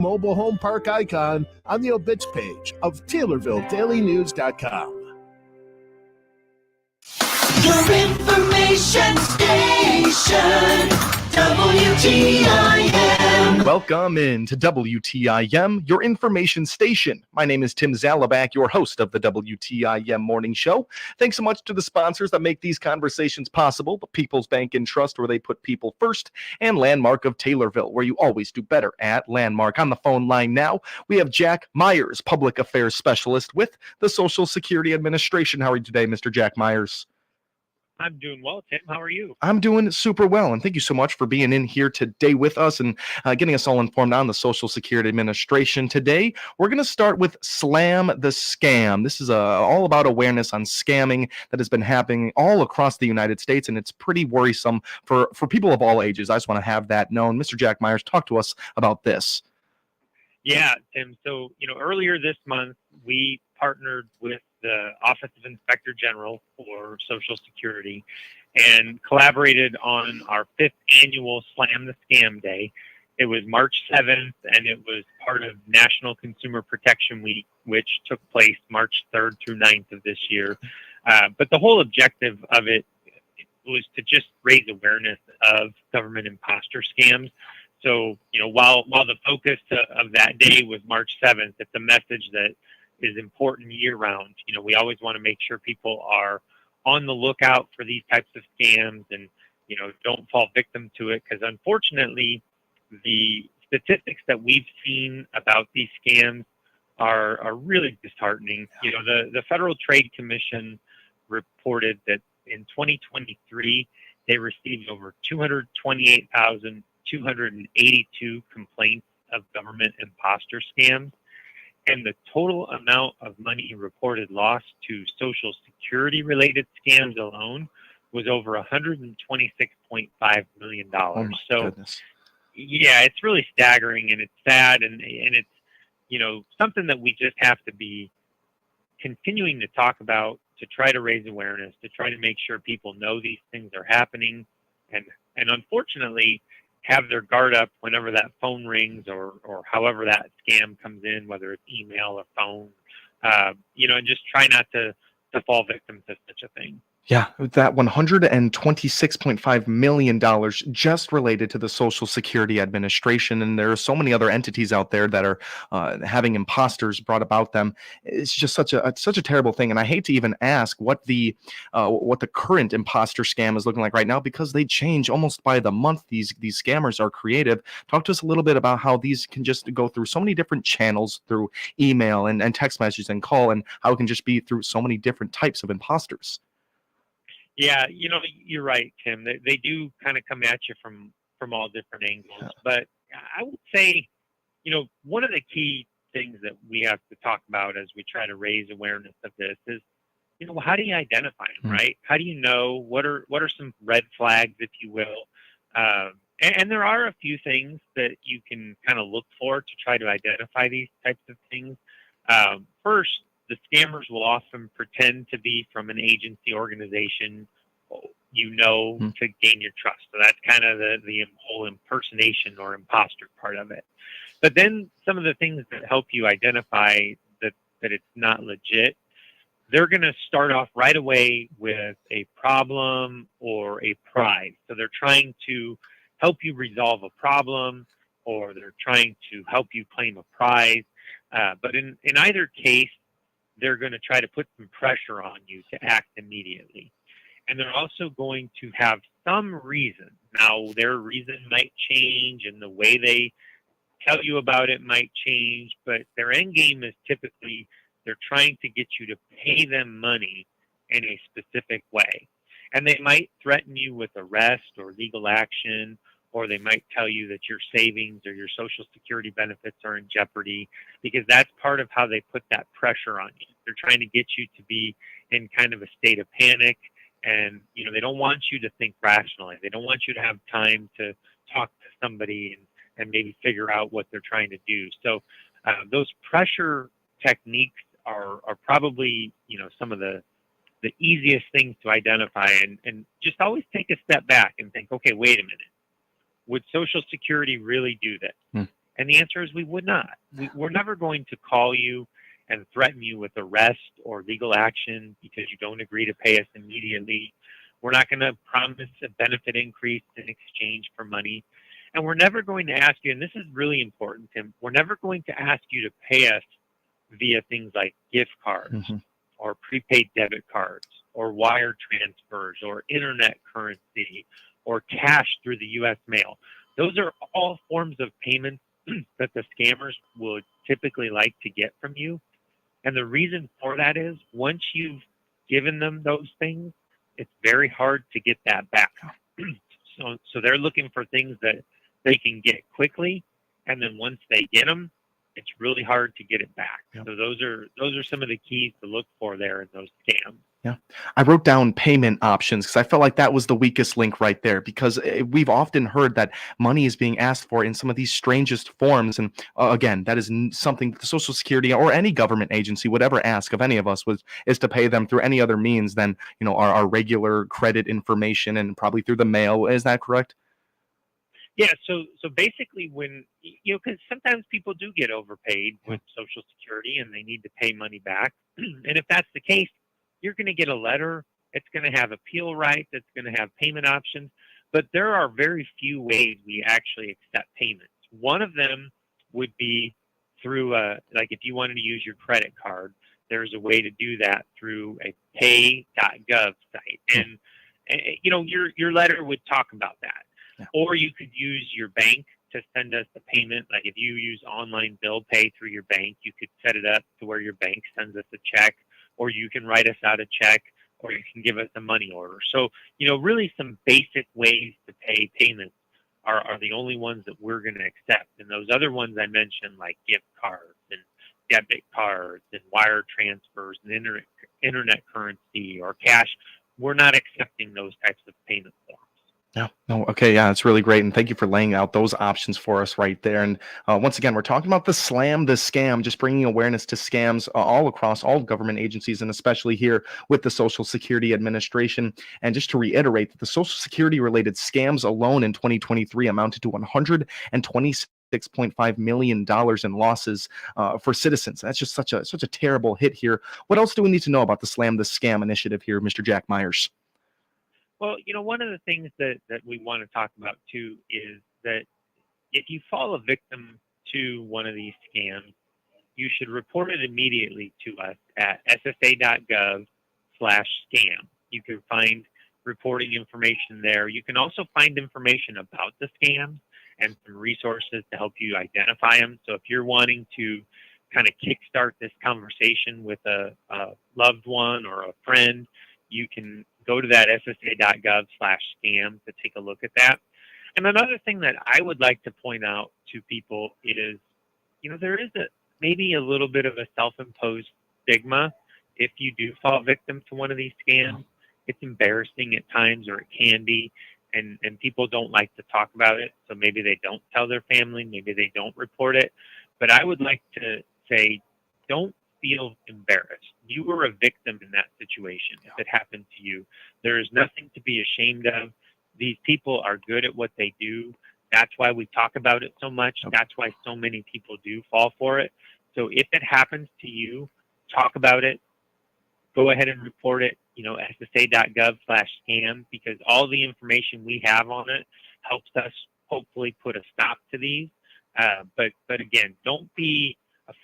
mobile home park icon on the obits page of TaylorvilleDailyNews.com. Your information station, WTIM. Welcome into WTIM, your information station. My name is Tim Zalabak, your host of the WTIM Morning Show. Thanks so much to the sponsors that make these conversations possible, the People's Bank and Trust, where they put people first, and Landmark of Taylorville, where you always do better at Landmark. On the phone line now, we have Jack Myers, Public Affairs Specialist with the Social Security Administration. How are you today, Mr. Jack Myers? I'm doing well, Tim. How are you? I'm doing super well, and thank you so much for being in here today with us and getting us all informed on the Social Security Administration. Today, we're going to start with Slam the Scam. This is all about awareness on scamming that has been happening all across the United States, and it's pretty worrisome for people of all ages. I just want to have that known. Mr. Jack Myers, talk to us about this. Yeah, Tim. So, earlier this month, we partnered with the Office of Inspector General for Social Security and collaborated on our 5th annual Slam the Scam Day. It was March 7th, and it was part of National Consumer Protection Week, which took place March 3rd through 9th of this year. But the whole objective of it was to just raise awareness of government imposter scams. So, while the focus of that day was March 7th, it's a message that is important year round. We always want to make sure people are on the lookout for these types of scams and, don't fall victim to it. Because unfortunately, the statistics that we've seen about these scams are really disheartening. The Federal Trade Commission reported that in 2023, they received over 228,282 complaints of government imposter scams. And the total amount of money reported lost to Social Security related scams alone was over $126.5 million. Oh my goodness. Yeah, it's really staggering, and it's sad, and it's, something that we just have to be continuing to talk about, to try to raise awareness, to try to make sure people know these things are happening, and unfortunately have their guard up whenever that phone rings or however that scam comes in, whether it's email or phone, and just try not to fall victim to such a thing. Yeah, that $126.5 million just related to the Social Security Administration. And there are so many other entities out there that are having imposters brought about them. It's just such a terrible thing. And I hate to even ask what the current imposter scam is looking like right now, because they change almost by the month. These scammers are creative. Talk to us a little bit about how these can just go through so many different channels, through email and text messages and call, and how it can just be through so many different types of imposters. Yeah, you're right, Tim. They do kind of come at you from all different angles. But I would say, one of the key things that we have to talk about as we try to raise awareness of this is, how do you identify them, right? How do you know what are some red flags, if you will? And there are a few things that you can kind of look for to try to identify these types of things. First, the scammers will often pretend to be from an agency organization, to gain your trust. So that's kind of the whole impersonation or imposter part of it. But then some of the things that help you identify that it's not legit, they're going to start off right away with a problem or a prize. So they're trying to help you resolve a problem, or they're trying to help you claim a prize. But in either case, they're going to try to put some pressure on you to act immediately. And they're also going to have some reason. Now, their reason might change, and the way they tell you about it might change, but their end game is typically they're trying to get you to pay them money in a specific way. And they might threaten you with arrest or legal action, or they might tell you that your savings or your Social Security benefits are in jeopardy, because that's part of how they put that pressure on you. They're trying to get you to be in kind of a state of panic, and they don't want you to think rationally. They don't want you to have time to talk to somebody and maybe figure out what they're trying to do. So those pressure techniques are probably some of the easiest things to identify, and just always take a step back and think, okay, wait a minute. Would Social Security really do this? And the answer is we would not. We're never going to call you and threaten you with arrest or legal action because you don't agree to pay us immediately. We're not going to promise a benefit increase in exchange for money. And we're never going to ask you, and this is really important, Tim, we're never going to ask you to pay us via things like gift cards or prepaid debit cards or wire transfers or internet currency or cash through the U.S. mail. Those are all forms of payments that the scammers would typically like to get from you. And the reason for that is once you've given them those things, it's very hard to get that back. So they're looking for things that they can get quickly, and then once they get them, it's really hard to get it back. Yep. So those are some of the keys to look for there in those scams. Yeah. I wrote down payment options because I felt like that was the weakest link right there, because we've often heard that money is being asked for in some of these strangest forms. And again, that is something that the Social Security or any government agency would ever ask of any of us is to pay them through any other means than, our regular credit information and probably through the mail. Is that correct? Yeah, so basically when, because sometimes people do get overpaid with Social Security and they need to pay money back. And if that's the case, you're going to get a letter. It's going to have appeal rights. It's going to have payment options. But there are very few ways we actually accept payments. One of them would be through, like if you wanted to use your credit card, there's a way to do that through a pay.gov site. And your letter would talk about that. Yeah. Or you could use your bank to send us the payment. Like if you use online bill pay through your bank, you could set it up to where your bank sends us a check, or you can write us out a check, or you can give us a money order. So, really some basic ways to pay payments are the only ones that we're going to accept. And those other ones I mentioned, like gift cards and debit cards and wire transfers and internet currency or cash, we're not accepting those types of payment forms. No. Okay. Yeah, it's really great. And thank you for laying out those options for us right there. And once again, we're talking about the scam, just bringing awareness to scams all across all government agencies, and especially here with the Social Security Administration. And just to reiterate that the Social Security related scams alone in 2023 amounted to $126.5 million in losses for citizens. That's just such a terrible hit here. What else do we need to know about the Scam initiative here, Mr. Jack Myers? Well, one of the things that we want to talk about too is that if you fall a victim to one of these scams, you should report it immediately to us at ssa.gov/scam. You can find reporting information there. You can also find information about the scams and some resources to help you identify them. So if you're wanting to kind of kickstart this conversation with a loved one or a friend, you can go to that ssa.gov/scam to take a look at that. And another thing that I would like to point out to people is, there is maybe a little bit of a self-imposed stigma if you do fall victim to one of these scams. It's embarrassing at times, or it can be, and people don't like to talk about it. So maybe they don't tell their family, maybe they don't report it. But I would like to say, don't feel embarrassed. You were a victim in that situation. If it happened to you, there is nothing to be ashamed of. These people are good at what they do. That's why we talk about it so much. That's why so many people do fall for it. So if it happens to you, talk about it. Go ahead and report it, ssa.gov/scam, because all the information we have on it helps us hopefully put a stop to these. But again, don't be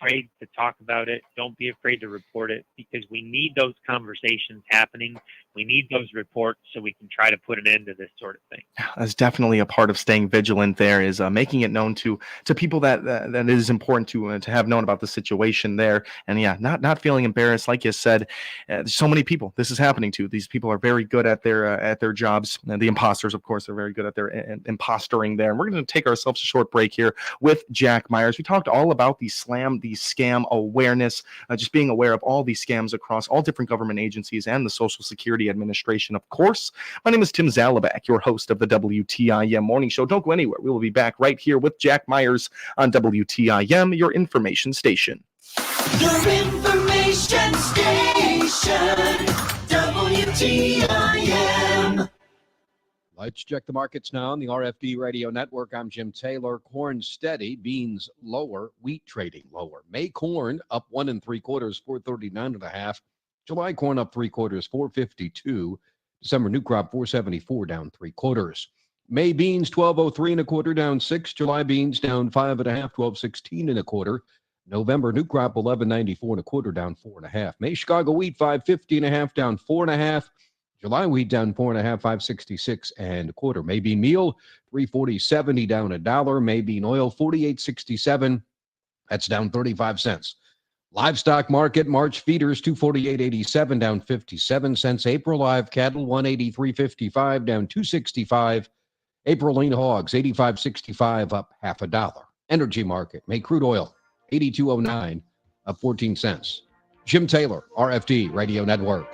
afraid to talk about it. Don't be afraid to report it, because we need those conversations happening. We need those reports so we can try to put an end to this sort of thing. That's definitely a part of staying vigilant. There is making it known to people that it is important to have known about the situation there. And not feeling embarrassed. Like you said, there's so many people this is happening to. These people are very good at their jobs. And the imposters, of course, are very good at their impostoring there. And we're going to take ourselves a short break here with Jack Myers. We talked all about the scam awareness, just being aware of all these scams across all different government agencies and the Social Security Administration, of course. My name is Tim Zalabak, your host of the WTIM Morning Show. Don't go anywhere. We will be back right here with Jack Myers on WTIM, your information station. Your information station, WTIM. Let's check the markets now on the RFD Radio Network. I'm Jim Taylor. Corn steady, beans lower, wheat trading lower. May corn up 1 3/4, 439.5. July corn up 3/4, 452. December new crop 474, down 3/4. May beans 1203 1/4, down 6. July beans down 5 1/2, 1216 1/4. November new crop 1194 1/4, down 4 1/2. May Chicago wheat 550 1/2, down 4 1/2. July wheat down 4 1/2, 566 1/4. May bean meal 340.70, down $1. May bean oil 48.67. That's down 35 cents. Livestock market, March feeders 248.87, down 57 cents. April live cattle 183.55, down 265. April lean hogs 85.65, up $0.50. Energy market, May crude oil 82.09, up 14 cents. Jim Taylor, RFD Radio Network.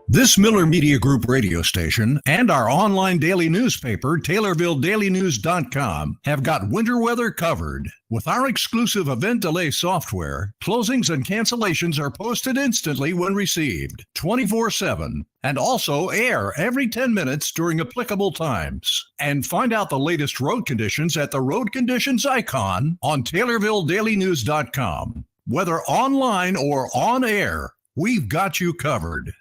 This Miller Media Group radio station and our online daily newspaper, TaylorvilleDailyNews.com, have got winter weather covered. With our exclusive event delay software, closings and cancellations are posted instantly when received, 24/7, and also air every 10 minutes during applicable times. And find out the latest road conditions at the road conditions icon on TaylorvilleDailyNews.com. Whether online or on air, we've got you covered.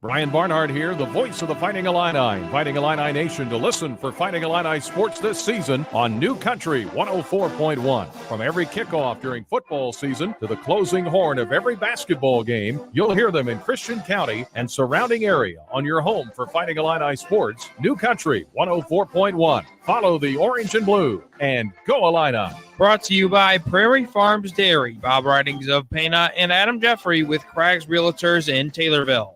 Brian Barnhart here, the voice of the Fighting Illini, inviting Illini Nation to listen for Fighting Illini sports this season on New Country 104.1. From every kickoff during football season to the closing horn of every basketball game, you'll hear them in Christian County and surrounding area on your home for Fighting Illini sports, New Country 104.1. Follow the orange and blue and go Illini. Brought to you by Prairie Farms Dairy, Bob Ridings of Pana and Adam Jeffrey with Craig's Realtors in Taylorville.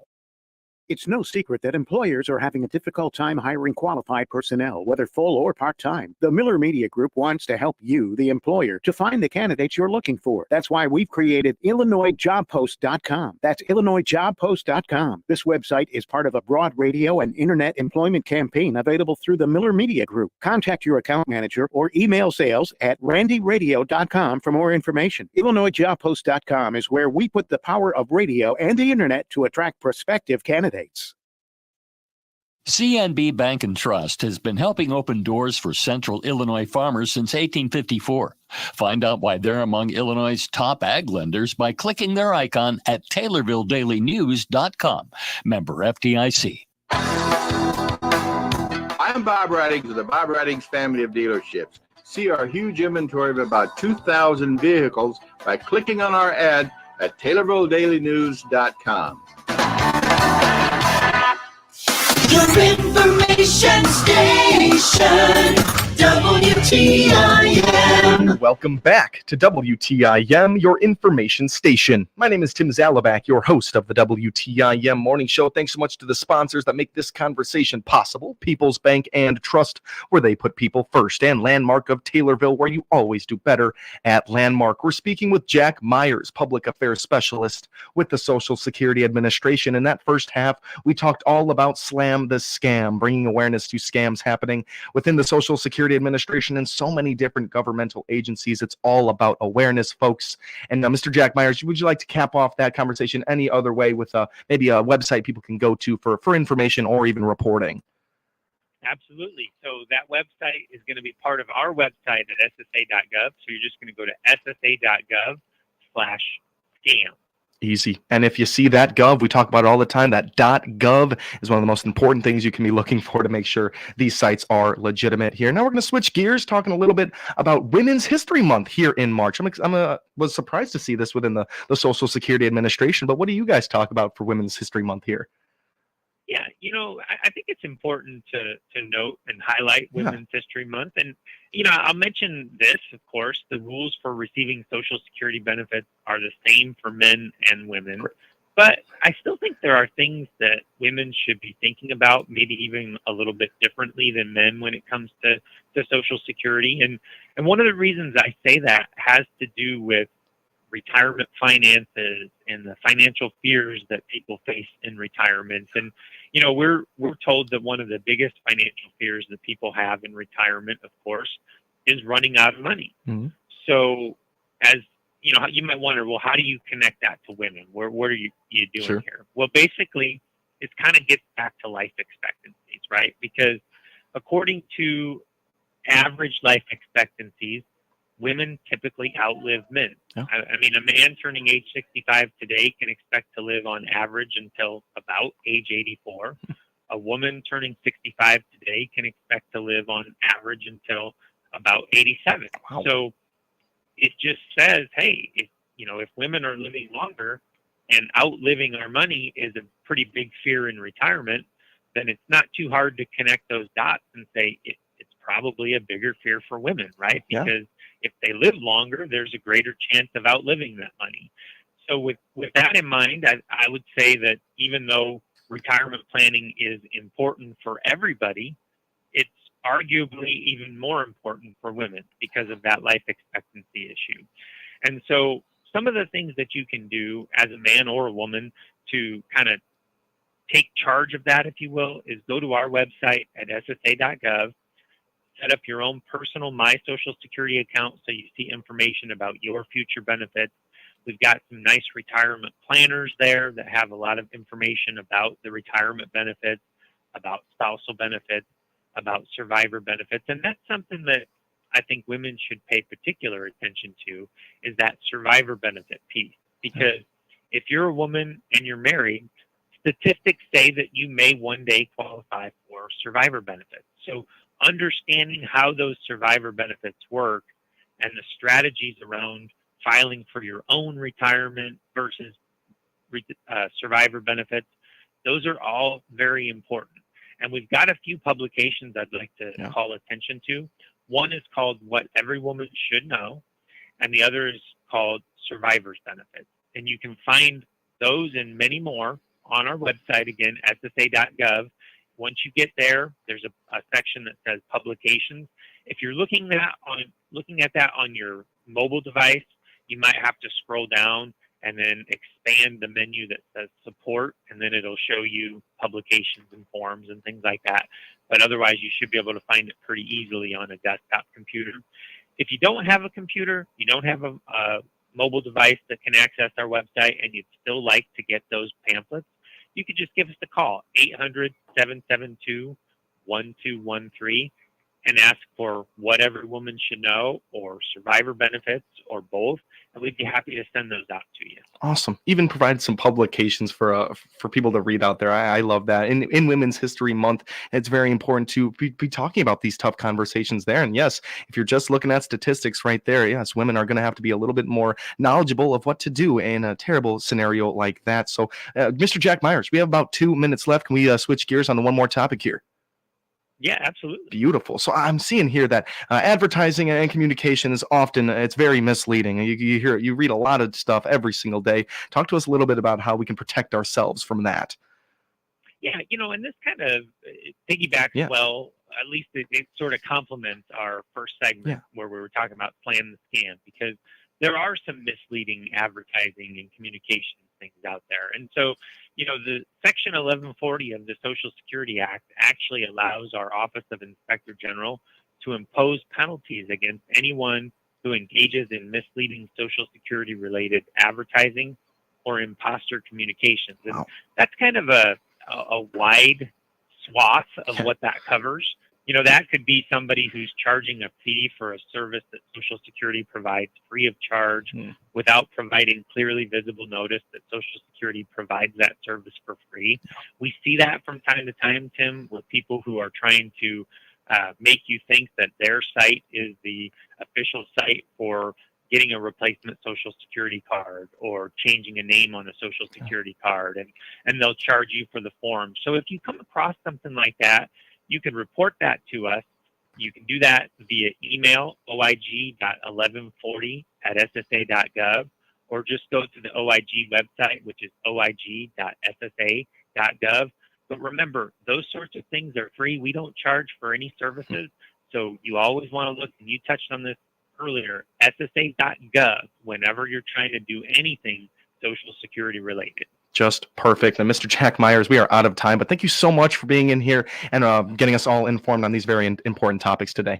It's no secret that employers are having a difficult time hiring qualified personnel, whether full or part-time. The Miller Media Group wants to help you, the employer, to find the candidates you're looking for. That's why we've created IllinoisJobPost.com. That's IllinoisJobPost.com. This website is part of a broad radio and internet employment campaign available through the Miller Media Group. Contact your account manager or email sales@randyradio.com for more information. IllinoisJobPost.com is where we put the power of radio and the internet to attract prospective candidates. CNB Bank and Trust has been helping open doors for Central Illinois farmers since 1854. Find out why they're among Illinois' top ag lenders by clicking their icon at TaylorvilleDailyNews.com. Member FDIC. I'm Bob Ridings of the Bob Ridings family of dealerships. See our huge inventory of about 2,000 vehicles by clicking on our ad at TaylorvilleDailyNews.com. Your information station, WTIM. Welcome back to WTIM, your information station. My name is Tim Zalabak, your host of the WTIM Morning Show. Thanks so much to the sponsors that make this conversation possible. People's Bank and Trust, where they put people first, and Landmark of Taylorville, where you always do better at Landmark. We're speaking with Jack Myers, Public Affairs Specialist with the Social Security Administration. In that first half, we talked all about Slam the Scam, bringing awareness to scams happening within the Social Security Administration and so many different governmental agencies. It's all about awareness, folks. And Mr. Jack Myers, would you like to cap off that conversation any other way with maybe a website people can go to for information or even reporting? Absolutely. So that website is going to be part of our website at ssa.gov. So you're just going to go to ssa.gov/scam. Easy. And if you see that gov, we talk about it all the time, that .gov is one of the most important things you can be looking for to make sure these sites are legitimate here. Now we're going to switch gears, talking a little bit about Women's History Month here in March. Was surprised to see this within the Social Security Administration, but what do you guys talk about for Women's History Month here? Yeah, I think it's important to note and highlight Women's History Month. And, I'll mention this, of course, the rules for receiving Social Security benefits are the same for men and women. But I still think there are things that women should be thinking about, maybe even a little bit differently than men when it comes to Social Security. And one of the reasons I say that has to do with retirement finances and the financial fears that people face in retirement. And, we're told that one of the biggest financial fears that people have in retirement, of course, is running out of money. Mm-hmm. So as you might wonder, well, how do you connect that to women? What are you doing here? Well, basically, it kind of gets back to life expectancies, right? Because according to average life expectancies, women typically outlive men. Yeah. I mean, a man turning age 65 today can expect to live on average until about age 84. A woman turning 65 today can expect to live on average until about 87. Wow. So it just says, hey, if women are living longer and outliving our money is a pretty big fear in retirement, then it's not too hard to connect those dots and say it's probably a bigger fear for women, right? Yeah. Because if they live longer, there's a greater chance of outliving that money. So with that in mind, I would say that even though retirement planning is important for everybody, it's arguably even more important for women because of that life expectancy issue. And so some of the things that you can do as a man or a woman to kind of take charge of that, if you will, is go to our website at ssa.gov, set up your own personal My Social Security account so you see information about your future benefits. We've got some nice retirement planners there that have a lot of information about the retirement benefits, about spousal benefits, about survivor benefits. And that's something that I think women should pay particular attention to, is that survivor benefit piece. Because if you're a woman and you're married, statistics say that you may one day qualify for survivor benefits. So understanding how those survivor benefits work and the strategies around filing for your own retirement versus survivor benefits, those are all very important. And we've got a few publications I'd like to call attention to. One is called What Every Woman Should Know, and the other is called Survivor's Benefits. And you can find those and many more on our website, again, ssa.gov. Once you get there, there's a section that says publications. If you're looking at that on your mobile device, you might have to scroll down and then expand the menu that says support, and then it'll show you publications and forums and things like that. But otherwise, you should be able to find it pretty easily on a desktop computer. If you don't have a computer, you don't have a mobile device that can access our website, and you'd still like to get those pamphlets, you could just give us a call, 800-772-1213, and ask for What Every Woman Should Know or Survivor Benefits or both, and we'd be happy to send those out to you. Awesome. Even provide some publications for people to read out there. I love that. In Women's History Month, it's very important to be talking about these tough conversations there. And yes, if you're just looking at statistics right there, yes, women are going to have to be a little bit more knowledgeable of what to do in a terrible scenario like that. So, Mr. Jack Myers, we have about 2 minutes left. Can we switch gears on to one more topic here? Yeah, absolutely. Beautiful. So I'm seeing here that advertising and communication is often, it's very misleading. You read a lot of stuff every single day. Talk to us a little bit about how we can protect ourselves from that. Yeah, and this kind of piggybacks well, at least it sort of complements our first segment where we were talking about plan the scam, because there are some misleading advertising and communication things out there. And so, the Section 1140 of the Social Security Act actually allows our Office of Inspector General to impose penalties against anyone who engages in misleading Social Security related advertising or imposter communications. And that's kind of a wide swath of what that covers. That could be somebody who's charging a fee for a service that Social Security provides free of charge without providing clearly visible notice that Social Security provides that service for free. We see that from time to time, Tim, with people who are trying to make you think that their site is the official site for getting a replacement Social Security card or changing a name on a Social Security card, and they'll charge you for the form. So if you come across something like that, you can report that to us. You can do that via email, oig.1140@ssa.gov, or just go to the OIG website, which is oig.ssa.gov. But remember, those sorts of things are free. We don't charge for any services. So you always want to look, and you touched on this earlier, ssa.gov whenever you're trying to do anything Social Security related. Just perfect. And Mr. Jack Myers, we are out of time, but thank you so much for being in here and getting us all informed on these very important topics today.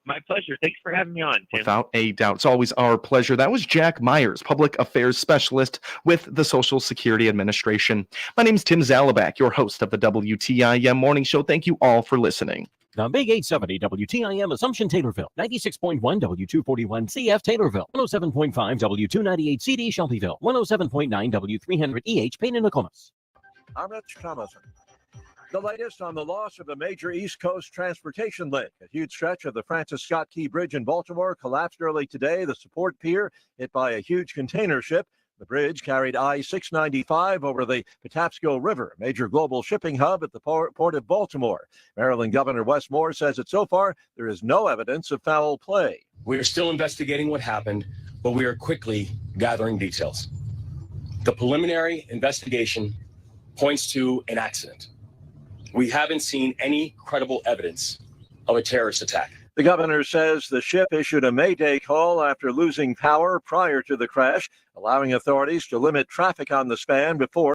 My pleasure. Thanks for having me on, Tim. Without a doubt. It's always our pleasure. That was Jack Myers, Public Affairs Specialist with the Social Security Administration. My name's Tim Zalabak, your host of the WTIM Morning Show. Thank you all for listening. The Big 870 WTIM Assumption Taylorville, 96.1 W241 CF Taylorville, 107.5 W298 CD Shelbyville, 107.9 W300 EH Payne and Nokomis. I'm Rich Thomason. The latest on the loss of a major East Coast transportation link. A huge stretch of the Francis Scott Key Bridge in Baltimore collapsed early today. The support pier hit by a huge container ship. The bridge carried I-695 over the Patapsco River, a major global shipping hub at the port of Baltimore. Maryland Governor Wes Moore says that so far there is no evidence of foul play. We are still investigating what happened, but we are quickly gathering details. The preliminary investigation points to an accident. We haven't seen any credible evidence of a terrorist attack. The governor says the ship issued a mayday call after losing power prior to the crash, allowing authorities to limit traffic on the span before